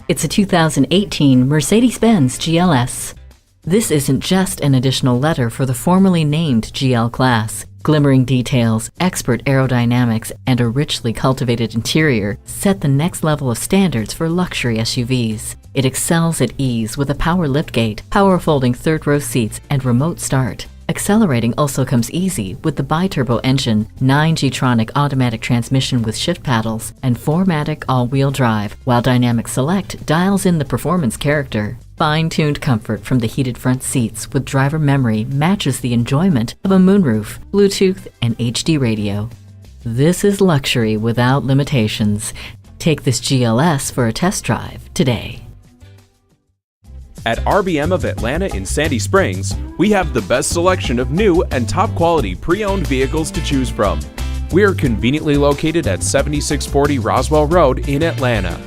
It's a 2018 Mercedes-Benz GLS. This isn't just an additional letter for the formerly named GL class. Glimmering details, expert aerodynamics, and a richly cultivated interior set the next level of standards for luxury SUVs. It excels at ease with a power liftgate, power folding third-row seats, and remote start. Accelerating also comes easy with the bi-turbo engine, 9G-tronic automatic transmission with shift paddles, and 4MATIC all-wheel drive, while Dynamic Select dials in the performance character. Fine-tuned comfort from the heated front seats with driver memory matches the enjoyment of a moonroof, Bluetooth, and HD radio. This is luxury without limitations. Take this GLS for a test drive today. At RBM of Atlanta in Sandy Springs, we have the best selection of new and top-quality pre-owned vehicles to choose from. We are conveniently located at 7640 Roswell Road in Atlanta.